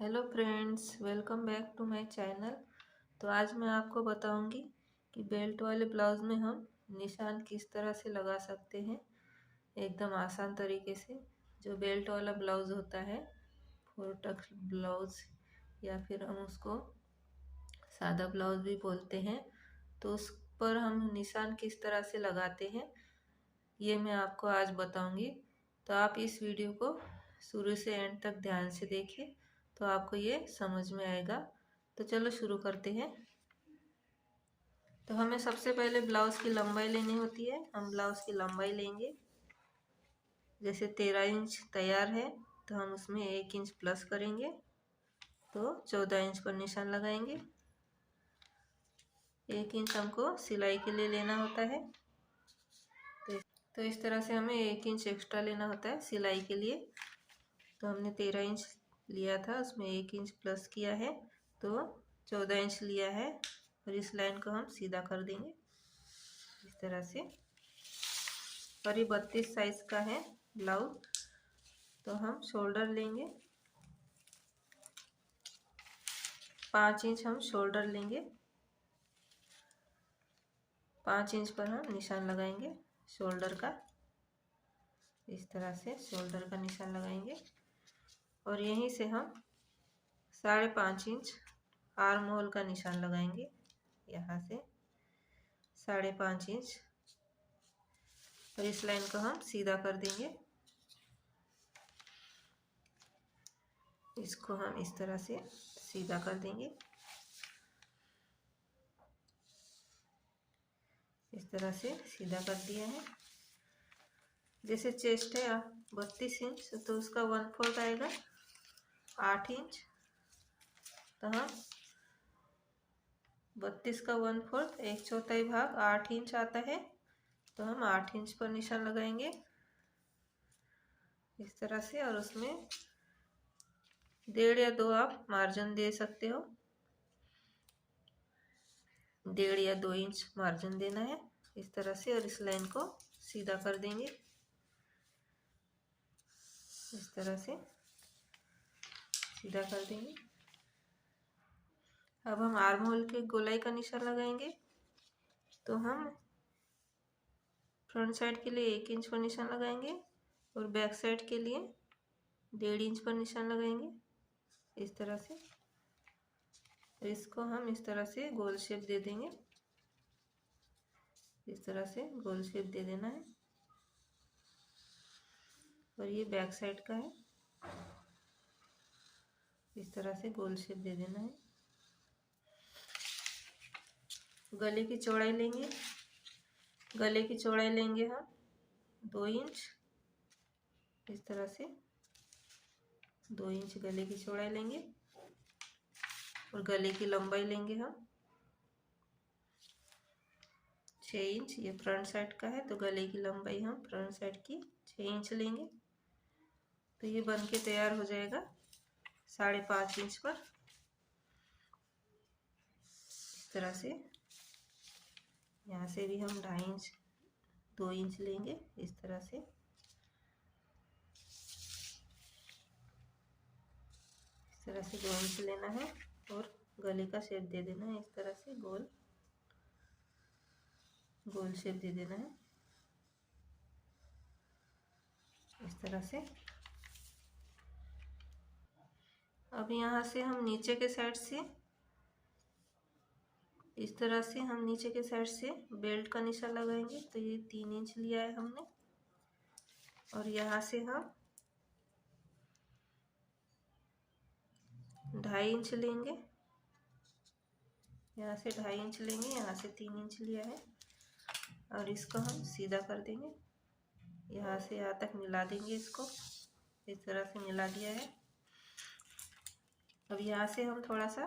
Hello friends, welcome back to my channel. तो आज मैं आपको बताऊंगी कि बेल्ट वाले ब्लाउज में हम निशान किस तरह से लगा सकते हैं एकदम आसान तरीके से। जो बेल्ट वाला ब्लाउज होता है, फोर टक्स ब्लाउज या फिर हम उसको सादा ब्लाउज भी बोलते हैं, तो उस पर हम निशान किस तरह से लगाते हैं ये मैं आपको आज बताऊंगी। तो आप इस वीडियो को शुरू से एंड तक ध्यान से देखिए तो आपको ये समझ में आएगा। तो चलो शुरू करते हैं। तो हमें सबसे पहले ब्लाउज की लंबाई लेनी होती है। हम ब्लाउज की लंबाई लेंगे, जैसे 13 इंच तैयार है तो हम उसमें 1 इंच प्लस करेंगे तो 14 इंच पर निशान लगाएंगे। 1 इंच हमको सिलाई के लिए लेना होता है, तो इस तरह से हमें 1 इंच एक्स्ट्रा लेना होता है सिलाई के लिए। तो हमने 13 इंच लिया था, उसमें 1 इंच प्लस किया है तो 14 इंच लिया है। और इस लाइन को हम सीधा कर देंगे इस तरह से। और ये 32 साइज का है ब्लाउज। तो हम शोल्डर लेंगे, 5 इंच हम शोल्डर लेंगे। 5 इंच पर हम निशान लगाएंगे शोल्डर का, इस तरह से शोल्डर का निशान लगाएंगे। और यहीं से हम 5.5 इंच आर्म होल का निशान लगाएंगे, यहाँ से 5.5 इंच। और इस लाइन को हम सीधा कर देंगे। इसको हम इस तरह से सीधा कर देंगे, इस तरह से सीधा कर दिया है। जैसे चेस्ट है 32 इंच तो उसका 1/4 आएगा 8 इंच। तो हम 32 का 1/4 1/4 भाग 8 इंच आता है, तो हम 8 इंच पर निशान लगाएंगे इस तरह से। और उसमें 1.5 या 2 आप मार्जिन दे सकते हो, 1.5 या 2 इंच मार्जिन देना है इस तरह से। और इस लाइन को सीधा कर देंगे इस तरह से सीधा कर देंगे। अब हम आर्म होल के गोलाई का निशान लगाएंगे। तो हम फ्रंट साइड के लिए 1 इंच पर निशान लगाएंगे और बैक साइड के लिए 1.5 इंच पर निशान लगाएंगे इस तरह से। और इसको हम इस तरह से गोल शेप दे देंगे, इस तरह से गोल शेप दे देना है। और ये बैक साइड का है, इस तरह से गोल शेप दे देना है। गले की चौड़ाई लेंगे, गले की चौड़ाई लेंगे हम 2 इंच, इस तरह से 2 इंच गले की चौड़ाई लेंगे। और गले की लंबाई लेंगे हम 6 इंच। ये फ्रंट साइड का है तो गले की लंबाई हम फ्रंट साइड की 6 इंच लेंगे। तो ये बन के तैयार हो जाएगा 5.5 इंच पर इस तरह से। यहाँ से भी हम 2.5 इंच 2 इंच लेंगे इस तरह से। इस तरह से 2 इंच लेना है और गले का शेप दे देना है इस तरह से, गोल गोल शेप दे देना है इस तरह से। अब यहाँ से हम नीचे के साइड से इस तरह से हम नीचे के साइड से बेल्ट का निशान लगाएंगे। तो ये 3 इंच लिया है हमने। और यहाँ से हम 2.5 इंच लेंगे, यहाँ से 2.5 इंच लेंगे, यहाँ से 3 इंच लिया है। और इसको हम सीधा कर देंगे, यहाँ से यहाँ तक मिला देंगे, इसको इस तरह से मिला दिया है। अब यहाँ से हम थोड़ा सा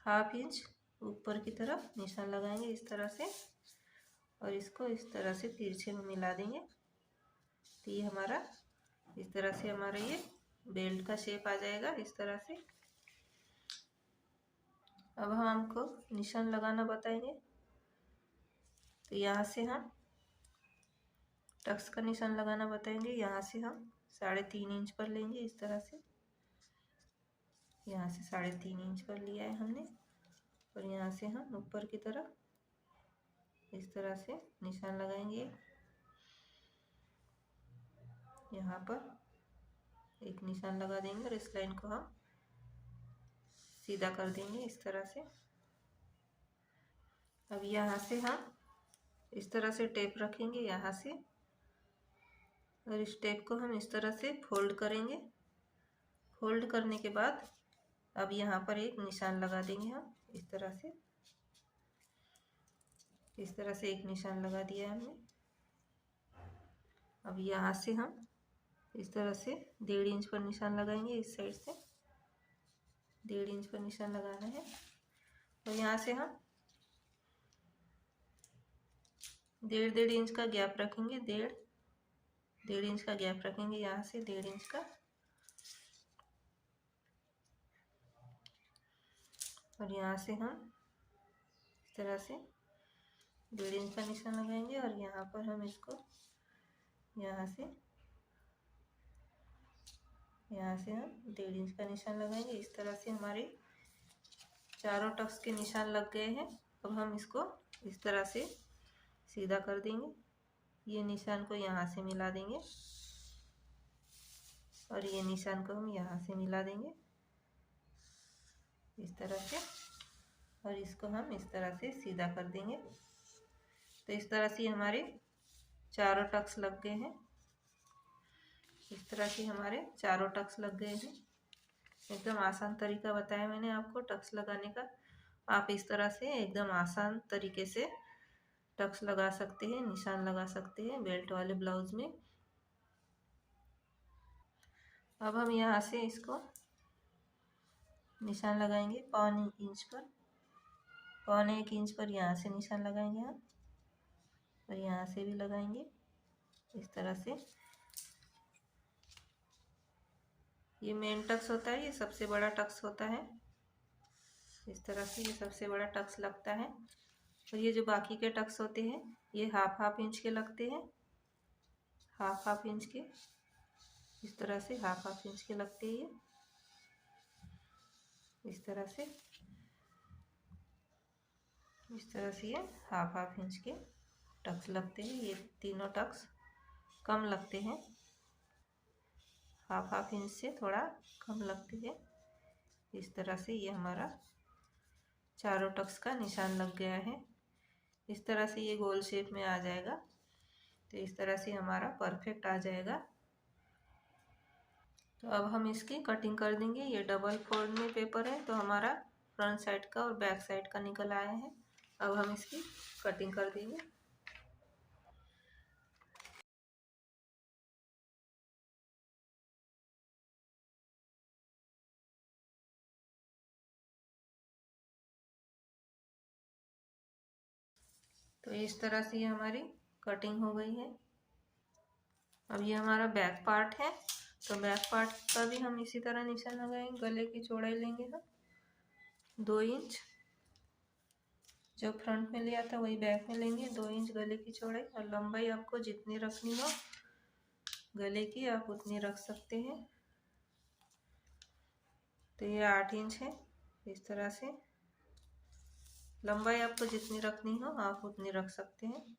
1/2 इंच ऊपर की तरफ निशान लगाएंगे इस तरह से। और इसको इस तरह से तिरछे में मिला देंगे। तो ये हमारा इस तरह से हमारा ये बेल्ट का शेप आ जाएगा इस तरह से। अब हम हमको निशान लगाना बताएंगे। तो यहाँ से हम टक्स का निशान लगाना बताएंगे। यहाँ से हम 3.5 इंच पर लेंगे इस तरह से। यहाँ से 3.5 इंच पर लिया है हमने, और यहाँ से हम ऊपर की तरफ इस तरह से निशान लगाएंगे। यहाँ पर एक निशान लगा देंगे और इस लाइन को हम सीधा कर देंगे इस तरह से। अब यहाँ से हम इस तरह से टेप रखेंगे यहाँ से, और इस टेप को हम इस तरह से फोल्ड करेंगे। फोल्ड करने के बाद अब यहाँ पर एक निशान लगा देंगे हम इस तरह से। इस तरह से एक निशान लगा दिया है हमने। अब यहाँ से हम इस तरह से 1.5 इंच पर निशान लगाएंगे, इस साइड से 1.5 इंच पर निशान लगाना है। और यहाँ से हम 1.5 इंच का गैप रखेंगे, 1.5 इंच का गैप रखेंगे यहाँ से 1.5 इंच का। और यहाँ से हम इस तरह से 1.5 इंच का निशान लगाएंगे, और यहाँ पर हम इसको यहाँ से हम 1.5 इंच का निशान लगाएंगे। इस तरह से हमारे चारों टक्स के निशान लग गए हैं। अब हम इसको इस तरह से सीधा कर देंगे। ये निशान को यहाँ से मिला देंगे, और ये निशान को हम यहाँ से मिला देंगे इस तरह से, और इसको हम इस तरह से सीधा कर देंगे। तो इस तरह से हमारे चारों टक्स लग गए हैं। इस तरह से हमारे चारों टक्स लग गए हैं। एकदम आसान तरीका बताया मैंने आपको टक्स लगाने का। आप इस तरह से एकदम आसान तरीके से टक्स लगा सकते हैं, निशान लगा सकते हैं बेल्ट वाले ब्लाउज में। अब हम यहाँ से इसको निशान लगाएंगे 1.25 इंच पर, 1.25 इंच पर यहाँ से निशान लगाएंगे हम, और यहाँ से भी लगाएंगे इस तरह से। ये मेन टक्स होता है, ये सबसे बड़ा टक्स होता है। इस तरह से ये सबसे बड़ा टक्स लगता है। और ये जो बाकी के टक्स होते हैं ये हाफ इंच के लगते हैं, हाफ इंच के। इस तरह से हाफ इंच के लगते हैं ये, इस तरह से ये हाफ इंच के टक्स लगते हैं। ये तीनों टक्स कम लगते हैं, हाफ इंच से थोड़ा कम लगते हैं। इस तरह से ये हमारा चारों टक्स का निशान लग गया है। इस तरह से ये गोल शेप में आ जाएगा। तो इस तरह से हमारा परफेक्ट आ जाएगा। तो अब हम इसकी कटिंग कर देंगे। ये डबल फोल्ड में पेपर है, तो हमारा फ्रंट साइड का और बैक साइड का निकल आया है। अब हम इसकी कटिंग कर देंगे। तो इस तरह से ये हमारी कटिंग हो गई है। अब ये हमारा बैक पार्ट है, तो बैक पार्ट का भी हम इसी तरह निशान लगाएंगे। गले की चौड़ाई लेंगे हम 2 इंच, जो फ्रंट में लिया था वही बैक में लेंगे 2 इंच गले की चौड़ाई। और लंबाई आपको जितनी रखनी हो गले की आप उतनी रख सकते हैं। तो ये 8 इंच है। इस तरह से लंबाई आपको जितनी रखनी हो आप उतनी रख सकते हैं।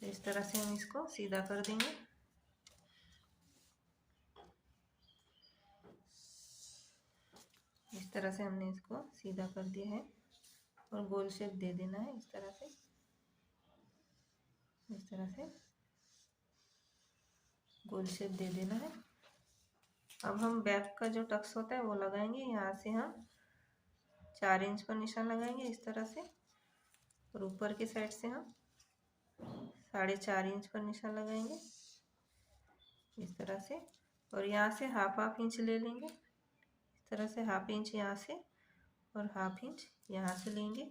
इस तरह से हम इसको सीधा कर देंगे। इस तरह से हमने इसको सीधा कर दिया है, और गोल शेप दे देना है इस तरह से। इस तरह से गोल शेप दे देना है। अब हम बैक का जो टक्स होता है वो लगाएंगे। यहाँ से हम 4 इंच पर निशान लगाएंगे इस तरह से, और ऊपर की साइड से हम 4.5 इंच पर निशान लगाएंगे इस तरह से। और यहाँ से हाफ इंच ले लेंगे इस तरह से, हाफ इंच यहाँ से और हाफ इंच यहाँ से लेंगे।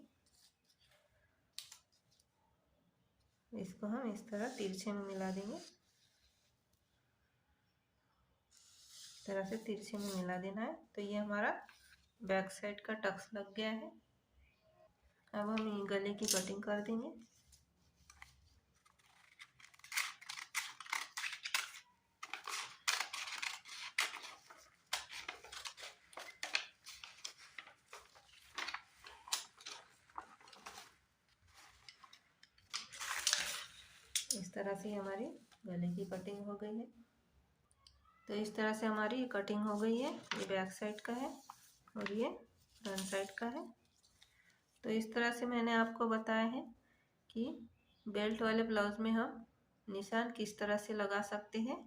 इसको हम इस तरह तिरछे में मिला देंगे। इस तरह से तिरछे में मिला देना है। तो ये हमारा बैक साइड का टक्स लग गया है। अब हम गले की कटिंग कर देंगे। तरह से हमारी गले की कटिंग हो गई है। तो इस तरह से हमारी कटिंग हो गई है। ये बैक साइड का है और ये फ्रंट साइड का है। तो इस तरह से मैंने आपको बताया है कि बेल्ट वाले ब्लाउज में हम निशान किस तरह से लगा सकते हैं।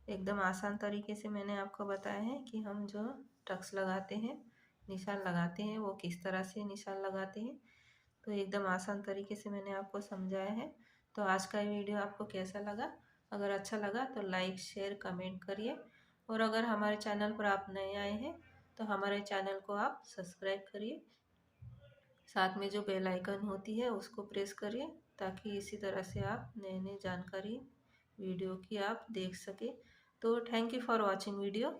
एकदम आसान तरीके से मैंने आपको बताया है कि हम जो टक्स लगाते हैं, निशान लगाते हैं, वो किस तरह से निशान लगाते हैं। तो एकदम आसान तरीके से मैंने आपको समझाया है। तो आज का ये वीडियो आपको कैसा लगा? अगर अच्छा लगा तो लाइक शेयर कमेंट करिए, और अगर हमारे चैनल पर आप नए आए हैं तो हमारे चैनल को आप सब्सक्राइब करिए। साथ में जो बेल आइकन होती है उसको प्रेस करिए, ताकि इसी तरह से आप नई नई जानकारी वीडियो की आप देख सके। तो thank you for watching video.